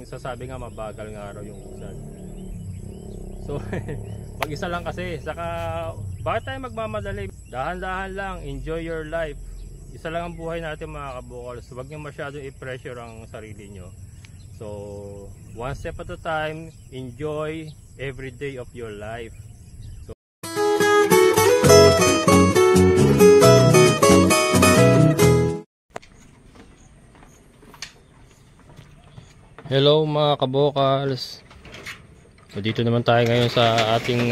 Sasabi nga mabagal nga araw yung buksan. So mag-isa lang kasi, saka bakit tayo magmamadali? Dahan-dahan lang, enjoy your life. Isa lang ang buhay natin mga kabukals. Huwag niyo masyadong i-pressure ang sarili nyo. So one step at a time, enjoy every day of your life. Hello mga kabokals. So dito naman tayo ngayon sa ating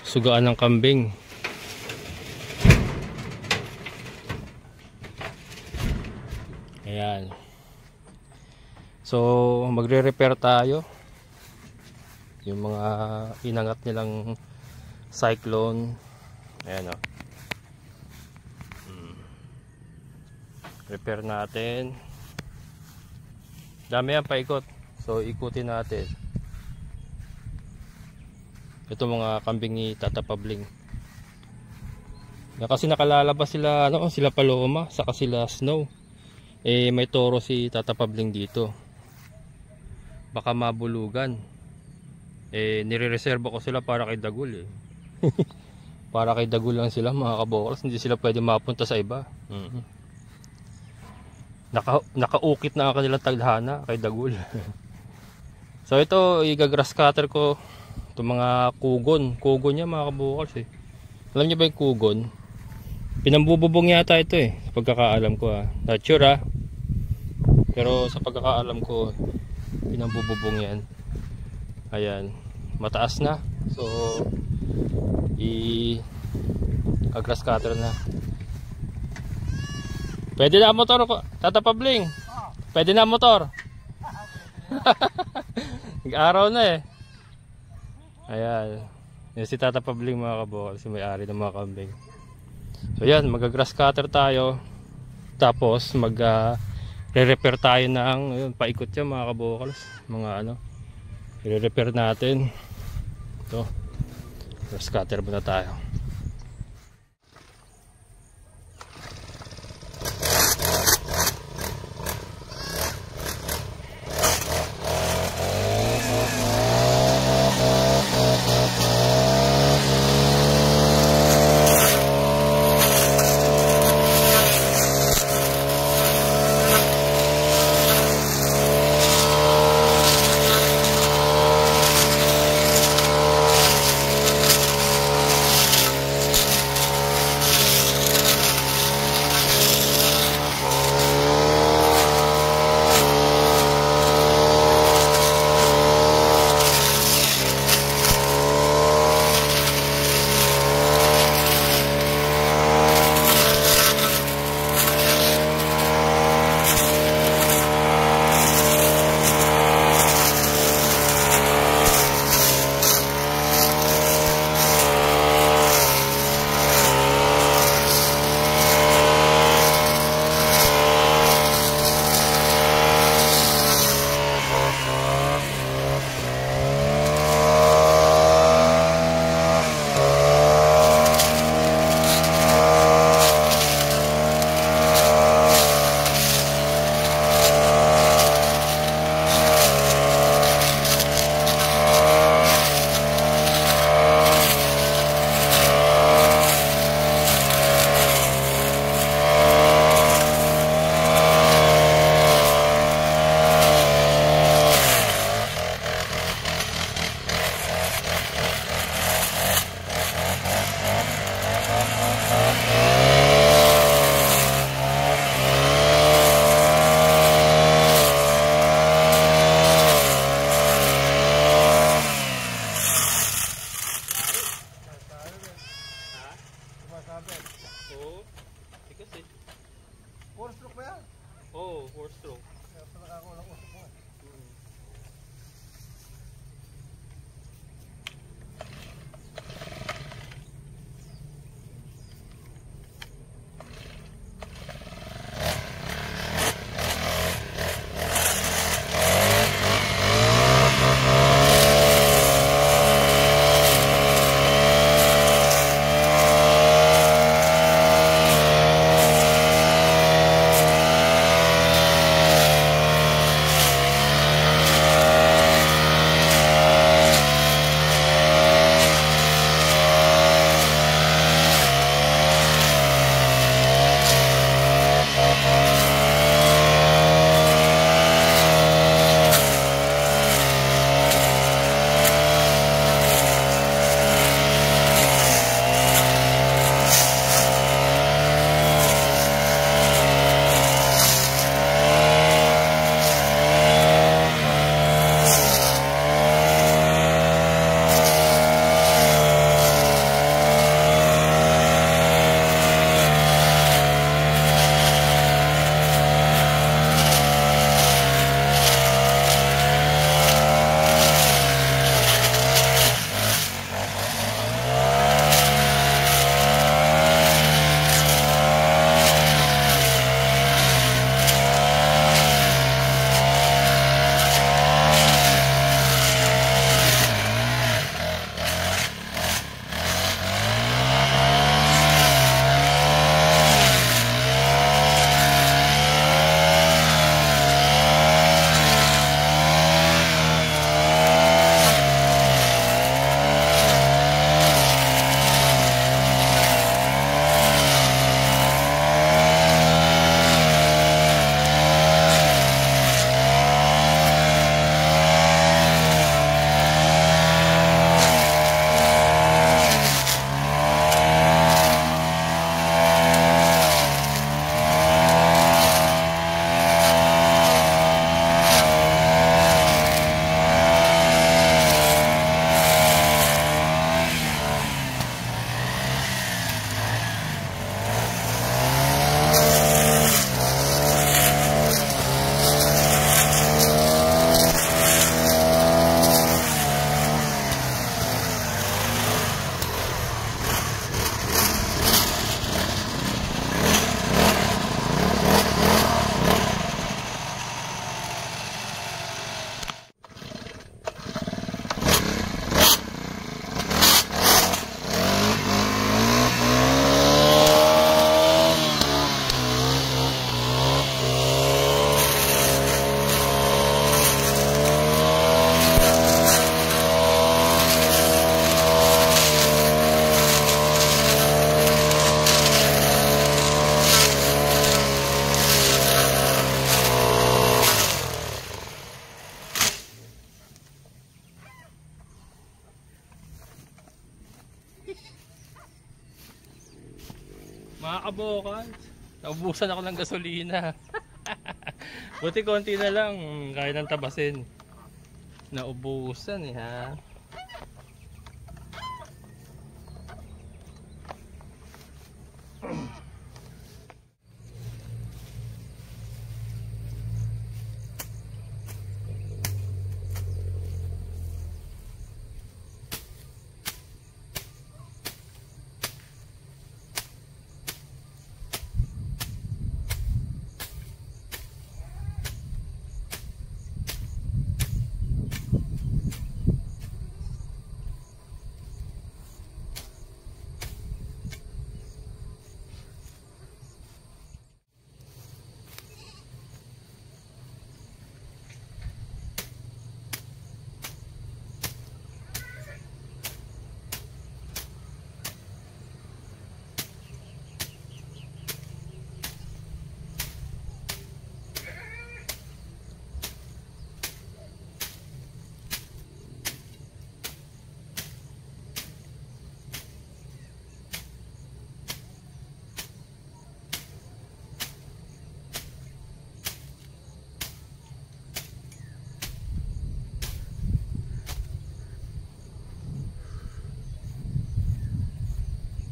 sugaan ng kambing. Ayan. So magre-repair tayo. Yung mga inangat nilang cyclone. Ayan o. Repair natin. Dami yan paikot. So ikutin natin. Ito mga kambing ni Tata Pabling. Kasi nakalalabas sila sila Paloma, saka sila Snow. May toro si Tata Pabling dito. Baka mabulugan. Nire-reserve ko sila para kay Dagul Para kay Dagul lang sila mga kabokals, hindi sila pwede mapunta sa iba. Nakaukit na ang kanilang tagdhana kay Dagul. So ito, igagrass cutter ko itong mga kugon niya mga kabukals Alam niyo ba yung kugon? Pinambububong yata ito sa pagkakaalam ko not sure pero sa pagkakaalam ko pinambububong yan. Ayan, mataas na. So i-grass cutter na. Pwede na motor ko, Tata Pabling. Pwede na motor. Nag-araw na Ayan. Yan si Tata Pabling mga kabokals, si may-ari ng mga kambing. So yan, mag-grass cutter tayo. Tapos re-repair tayo ng paikot yan mga kabokals. Mga re-repair natin. Ito. Grass cutter muna tayo. Mga kabukas, naubusan ako ng gasolina. Buti konti na lang, kaya nang tabasin. Naubusan eh ha.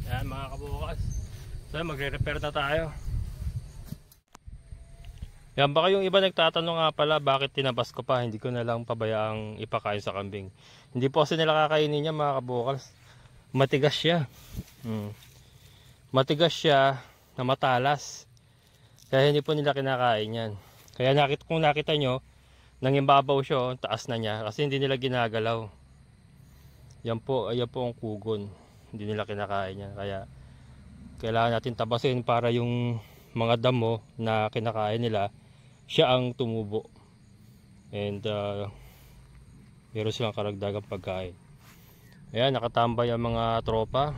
Yan mga kabukas. So magre-repair na tayo. Yan, baka yung iba nagtatanong nga pala bakit tinabas ko pa, hindi ko na lang pabayaang ipakain sa kambing. Hindi po kasi nila kakainin niya mga kabukas. Matigas siya. Matigas siya na matalas. Kaya hindi po nila kinakain yan. Kaya kung nakita nyo, nangibabaw siya, taas na niya kasi hindi nila ginagalaw. Yan po ang kugon. Hindi nila kinakain yan. Kaya kailangan natin tabasin para yung mga damo na kinakain nila, siya ang tumubo. And meron silang karagdagang pagkain. Ayan, nakatambay ang mga tropa.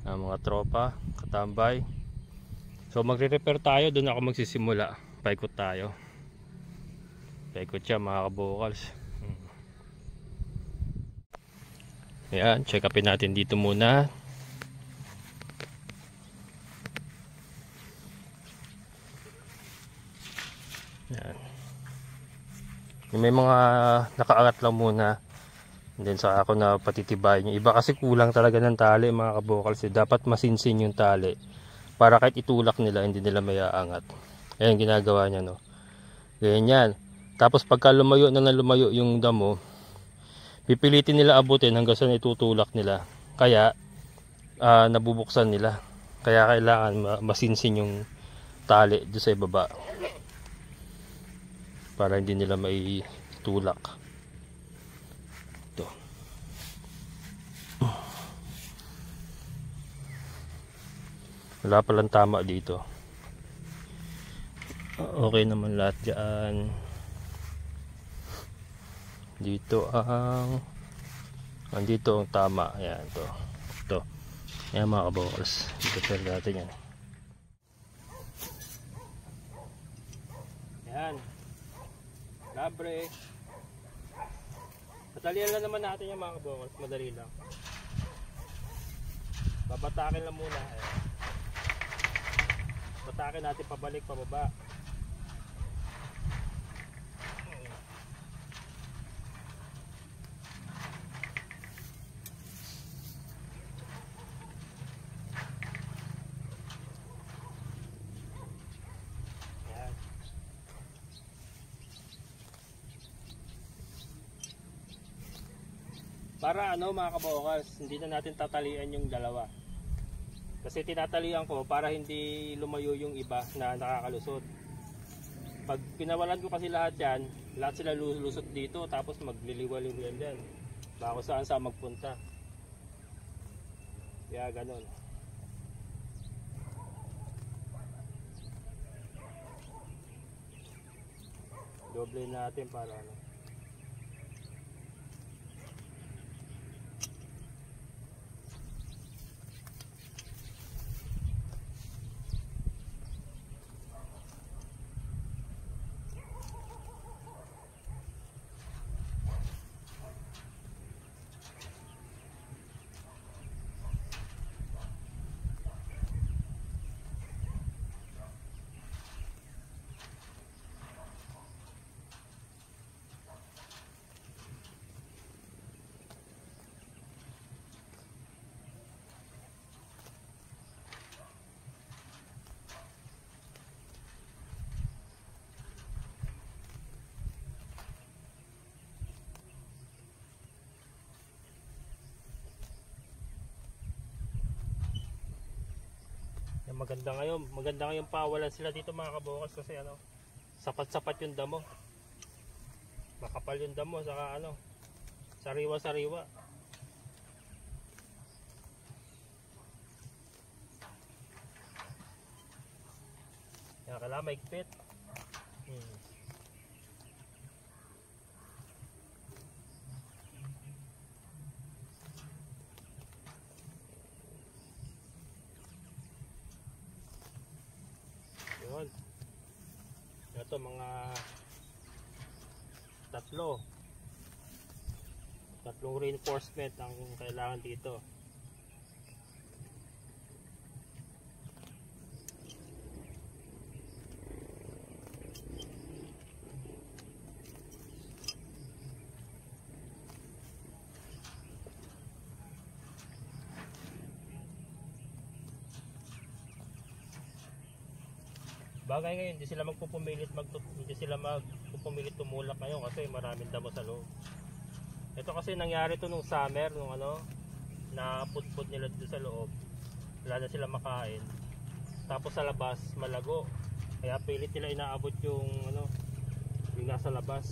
Ang mga tropa, katambay. So magre-repair tayo, doon ako magsisimula. Paikot tayo. Paikot siya mga kabukals. Ayan, check upin natin dito muna. Ayan. May mga nakaangat lang muna. And then sa ako na patitibayin yung iba kasi kulang talaga ng tali mga kabukals. Dapat masinsin yung tali para kahit itulak nila hindi nila may aangat. Ayan ginagawa niya, no. Ganyan. Tapos pagka lumayo yung damo, pipilitin nila abutin hanggang sa itutulak nila. Kaya nabubuksan nila. Kaya kailangan masinsin yung tali doon sa ibaba para hindi nila may tulak. Ito. Wala palang tama dito. Okay naman lahat dyan. Dito andito ang tama. Ayan, ito. Ayan mga kabukals. I-prepare natin yan. Ayan. Labre. Patalian lang naman natin yung mga kabukals. Madali lang. Babatakin lang muna. Ayan. Batakin natin pabalik, pababa. Para mga kabukals, hindi na natin tatalian yung dalawa. Kasi tinatalian ko para hindi lumayo yung iba na nakakalusot. Pag pinawalan ko kasi lahat yan, lahat sila lulusot dito tapos magliliwaliw yan. Baka saan magpunta. Kaya ganon. Doble natin para maganda ngayon pawalan sila dito mga kabukas kasi ano, sapat-sapat yung damo. Makapal yung damo saka ano, sariwa-sariwa. Kaya kailangan maigpit. Yun. Ito mga tatlong reinforcement ang kailangan dito. Bagay ngayon, hindi sila magpupumilit tumulak ngayon kasi maraming damo sa loob. Ito kasi nangyari to nung summer, nung ano, na putput nila dito sa loob. Wala na sila makain. Tapos sa labas, malago. Kaya pilit nila inaabot yung ano, yung nasa labas.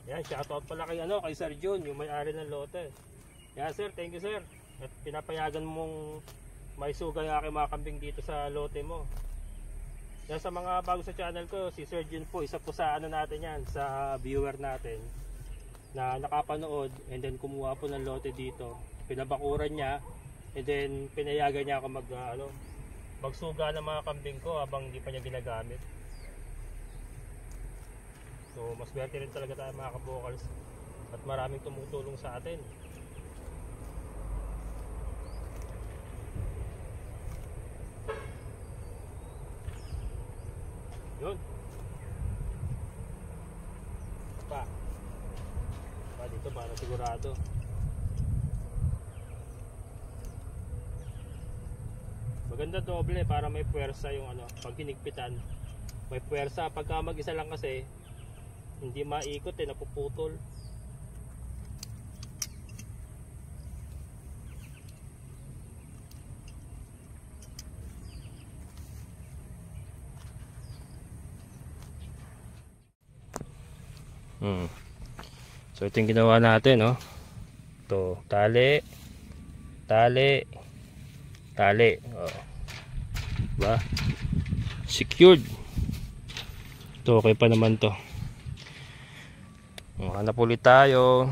Yan, shoutout pala kay ano, kay Sir Jun, yung may-ari ng lote. Yan sir, thank you sir. At pinapayagan mong may sugay aking mga kambing dito sa lote mo. Yan, sa mga bago sa channel ko, si Sir Jun po, isa po sa ano natin yan, sa viewer natin na nakapanood and then kumuha po ng lote dito. Pinabakuran niya and then pinayagan niya ako magsuga ng mga kambing ko habang hindi pa niya ginagamit. So mas swerte rin talaga tayo mga kabukals at maraming tumutulong sa atin. Yun pa dito para sigurado. Maganda doble para may puwersa yung ano, pag hinigpitan may puwersa. Pagka mag-isa lang kasi hindi maikot napuputol. So ito yung ginawa natin, no? Ito, tali. Oh. Diba? Secured. Ito, okay pa naman to. Hanap ulit tayo.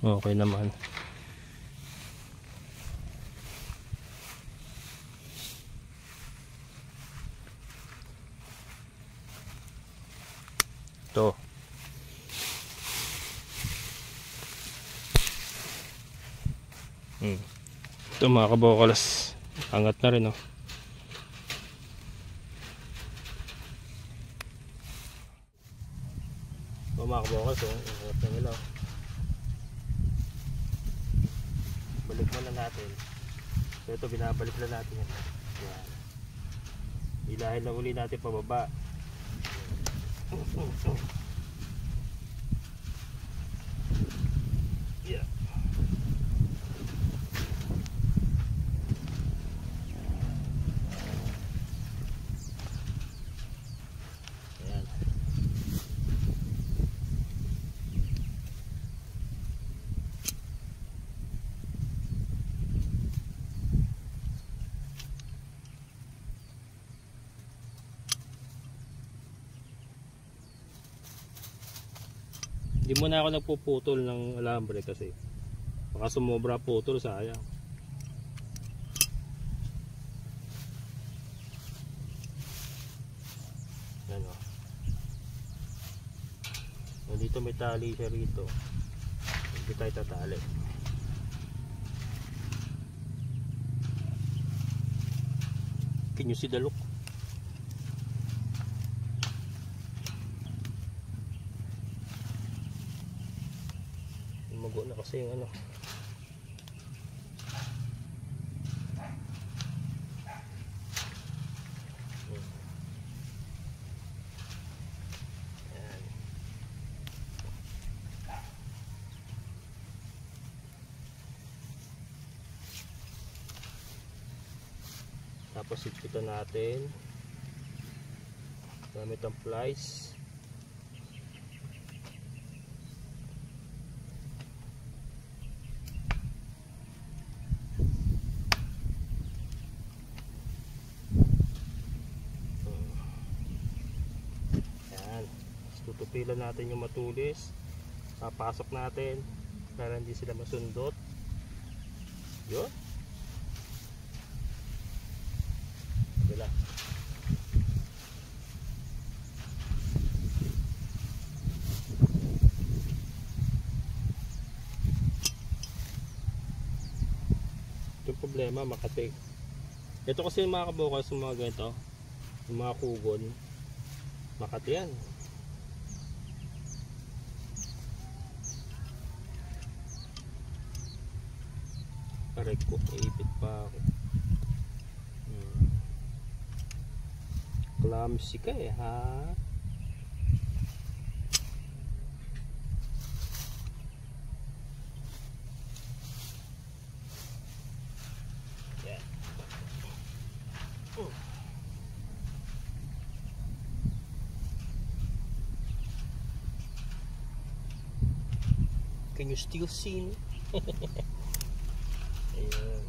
Okay naman. Ito. Ito mga kabokalas. Angat na rin, oh. Mga kabokas, angat na nila. Balik muna natin. So ito, binabalik na natin yan. Yan. Ilahin na uli natin pababa. Yeah. Hindi muna ako nagpuputol ng alambre kasi baka sumobra putol, sayang. Yan, oh. Dito may tali siya rito. Hindi tayo tatali. Can you see the look? kasi yung ano. Ayan. Tapos higpitan natin gamit ang plies. Ayan. Tutupilan natin yung matulis. Papasok natin para hindi sila masundot. Yun. Wala. Yung problema makati. Ito kasi yung mga kabukas, yung mga ganito, yung mga kugon, makati yan. Aray ko, iipit pa ako. Clumsy ka eh, ha? Yeah. Can you still see me? Ayan.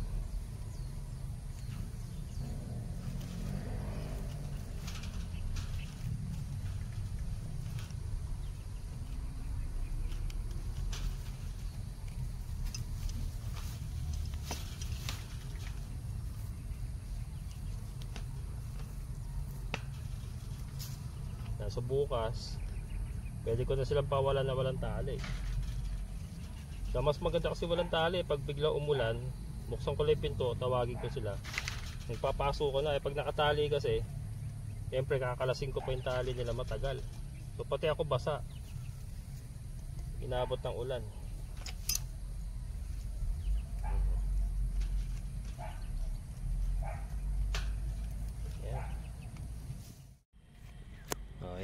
So bukas pwede ko na silang pawalan na walang tali. So mas maganda kasi walang tali. Pag biglang umulan, buksan ko lang yung pinto, tawagin ko sila, nagpapasok ko na. Pag nakatali kasi siyempre kakalasin ko pa yung tali nila, matagal. So pati ako basa, inabot ng ulan.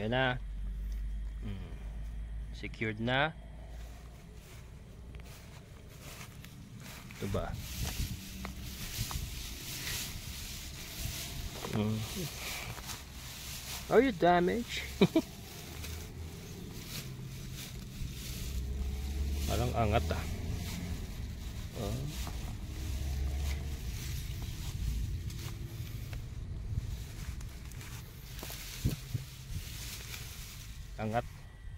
Ayan na. Secured na. Ito ba? Are you damaged? Parang angat ah. Angat.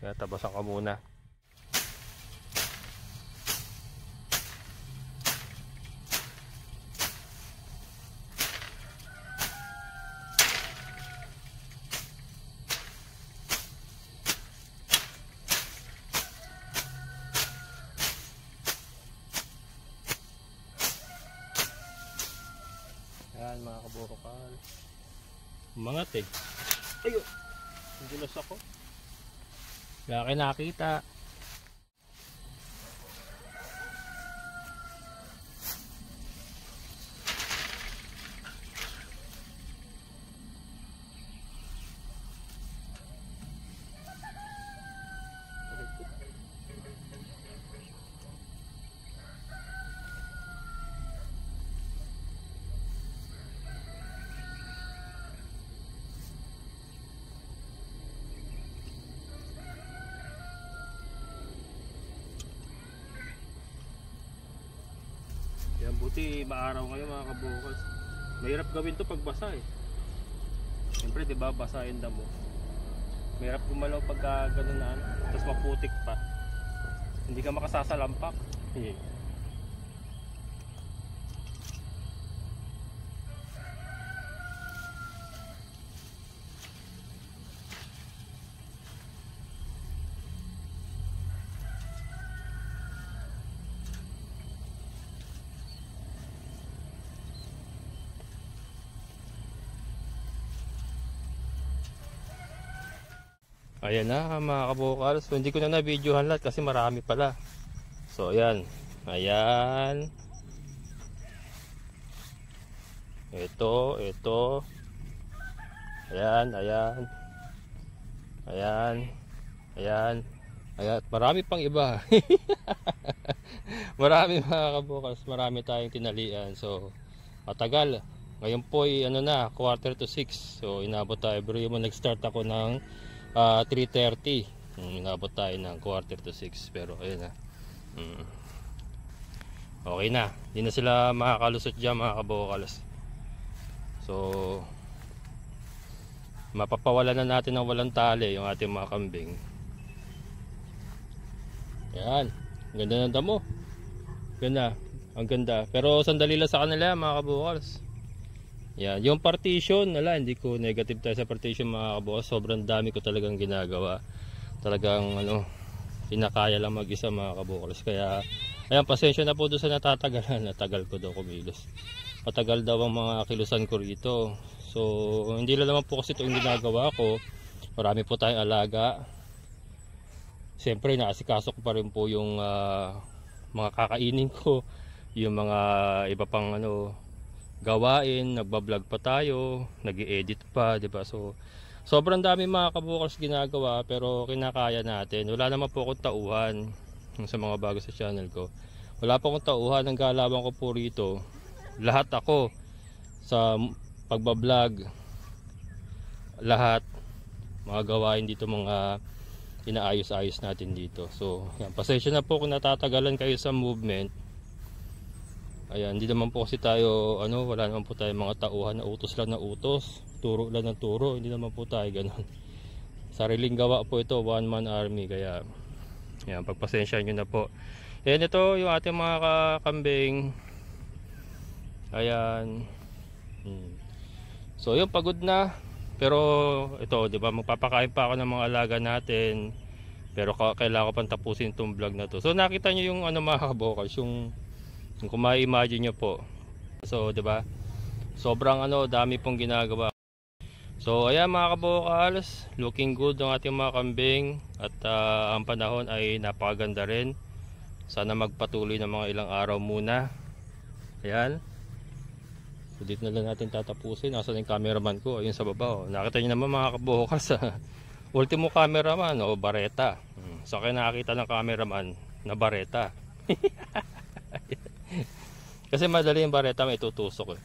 Kaya tabasan ka muna. Yan mga kaburukal. Umangat eh. Ayun. Nadulas ako. Kaya kinakita. Yan, buti maaraw ngayon mga kabukals. Mahirap gawin to pag basa eh. Siyempre diba basa yung damo. Mahirap gumalaw pagka ganun na ano. Tapos maputik pa. Hindi ka makasasalampak. Ayan na mga kabukals. So, hindi ko na na-videohan lahat kasi marami pala. So ayan. Ayan. Ito. Ayan. Ayan. Marami pang iba. Marami mga kabukas. Marami tayong tinalian. So matagal. Ngayon po ay ano na, 5:45. So inabot tayo. Pero yung nag-start ako ng 3:30. Inabot tayo ng 5:45. Pero ayun na. Okay na. Hindi na sila makakalusot dyan mga kabukals. So mapapawalan na natin ng walang tali yung ating mga kambing. Yan. Ganda ng damo. Ganda. Ang ganda. Pero sandali lang sa kanila mga kabukals. Yan. Yung partition, hindi ko negative tayo sa partition mga kabukals. Sobrang dami ko talagang ginagawa. Talagang pinakaya lang mag-isa mga kabukals. Kaya, ayan, pasensya na po doon sa natatagalan. Natagal ko daw kumilos. Matagal daw ang mga kilusan ko rito. So, hindi lang naman po kasi ito yung ginagawa ko. Marami po tayong alaga. Siyempre, naasikaso ko pa rin po yung mga kakainin ko. Yung mga iba pang gawain. Nagbablog pa tayo. Nag-i-edit pa, diba? So, sobrang dami mga kabukals ginagawa. Pero kinakaya natin. Wala naman po akong tauhan sa mga bago sa channel ko. Wala po akong tauhan. Ang galawan ko po rito. Lahat ako sa pagbablog, lahat mga gawain dito, mga inaayos-ayos natin dito. So yan, pasensya na po kung natatagalan kayo sa movement. Ayan, hindi naman po kasi tayo wala naman po tayo mga tauhan na utos lang na utos, turo lang ng turo. Hindi naman po tayo ganun. Sariling gawa po ito, one man army. Kaya yan, pagpasensya nyo na po. Ayan, ito yung ating mga kakambing. Ayan. So yun, pagod na. Pero ito, di ba, magpapakain pa ako ng mga alaga natin. Pero kailangan ko pang tapusin itong vlog na to. So nakita nyo yung mga kabukals, yung kung ma-imagine nyo po. So di ba, sobrang dami pong ginagawa. So ayan mga kabukals, looking good ang ating mga kambing. At ang panahon ay napakaganda rin. Sana magpatuloy ng mga ilang araw muna. Ayan. So dito na lang natin tatapusin. Nasaan yung cameraman ko? Ayun sa baba. Nakita nyo naman mga kabukals. Ultimo cameraman, bareta. So kaya nakakita ng cameraman na bareta. Kasi madali yung bareta, may tutusok.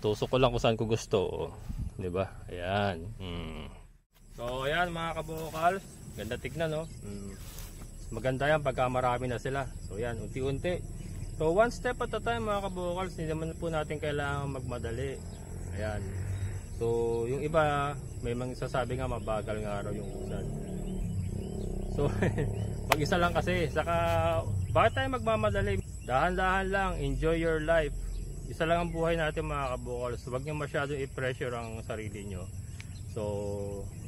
Tusok ko lang kung saan ko gusto. Diba? Ayan. So ayan mga kabukals. Ganda tignan, no? Maganda yan pagka marami na sila. So yan, unti-unti. So one step at a time mga kabukals. Hindi naman po natin kailangan magmadali. Ayan. So yung iba, may mga sasabi nga mabagal nga araw yung usan. So pag isa lang kasi, saka bakit tayo magmamadali? Dahan-dahan lang, enjoy your life. Isa lang ang buhay natin mga kabukals. Huwag nyo masyadong i-pressure ang sarili nyo. So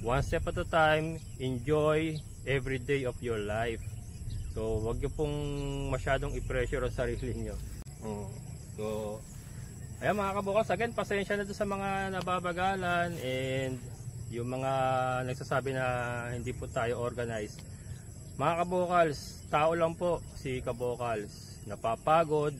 one step at a time, enjoy every day of your life. So wag nyo pong masyadong i-pressure ang sarili nyo. So ayan mga kabukals, again pasensya na doon sa mga nababagalan and yung mga nagsasabi na hindi po tayo organized. Mga kabukals, tao lang po si kabukals. Napapagod,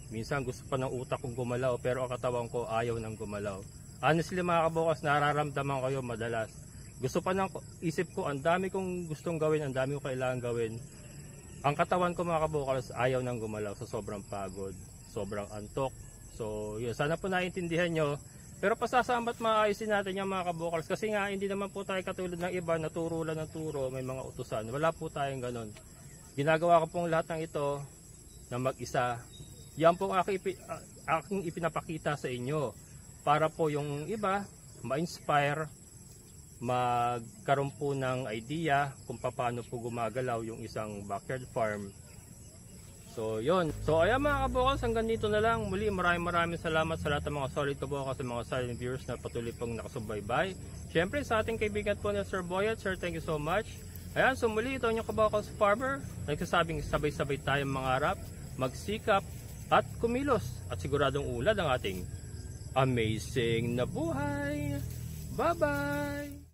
minsan gusto pa ng utak kong gumalaw pero ang katawan ko ayaw nang gumalaw. Honestly mga kabukals, nararamdaman ko yun madalas. Gusto pa ng isip ko, ang dami kong gustong gawin, ang dami kong kailangan gawin. Ang katawan ko mga kabukals ayaw nang gumalaw sa sobrang pagod, sobrang antok. So yun, sana po naiintindihan nyo. Pero pasasambat maayusin natin yung mga kabukals. Kasi nga hindi naman po tayo katulad ng iba na turo lang ng turo, may mga utusan. Wala po tayong ganon. Ginagawa ko pong lahat ng ito na mag-isa. Yan po aking ipinapakita sa inyo. Para po yung iba ma-inspire, magkaroon po ng idea kung paano po gumagalaw yung isang backyard farm. So yun. So ayan mga kabukals, hanggang dito na lang. Muli maraming salamat sa lahat ng mga solid kabukals, sa mga silent viewers na patuloy pong nakasubaybay. Siyempre sa ating kaibigan po na Sir Boyet. Sir, thank you so much. Ayan, so muli ito yung kabukals farmer. Nagsasabing sabay-sabay tayong mangarap, magsikap at kumilos. At siguradong ulad ang ating amazing na buhay. Bye-bye!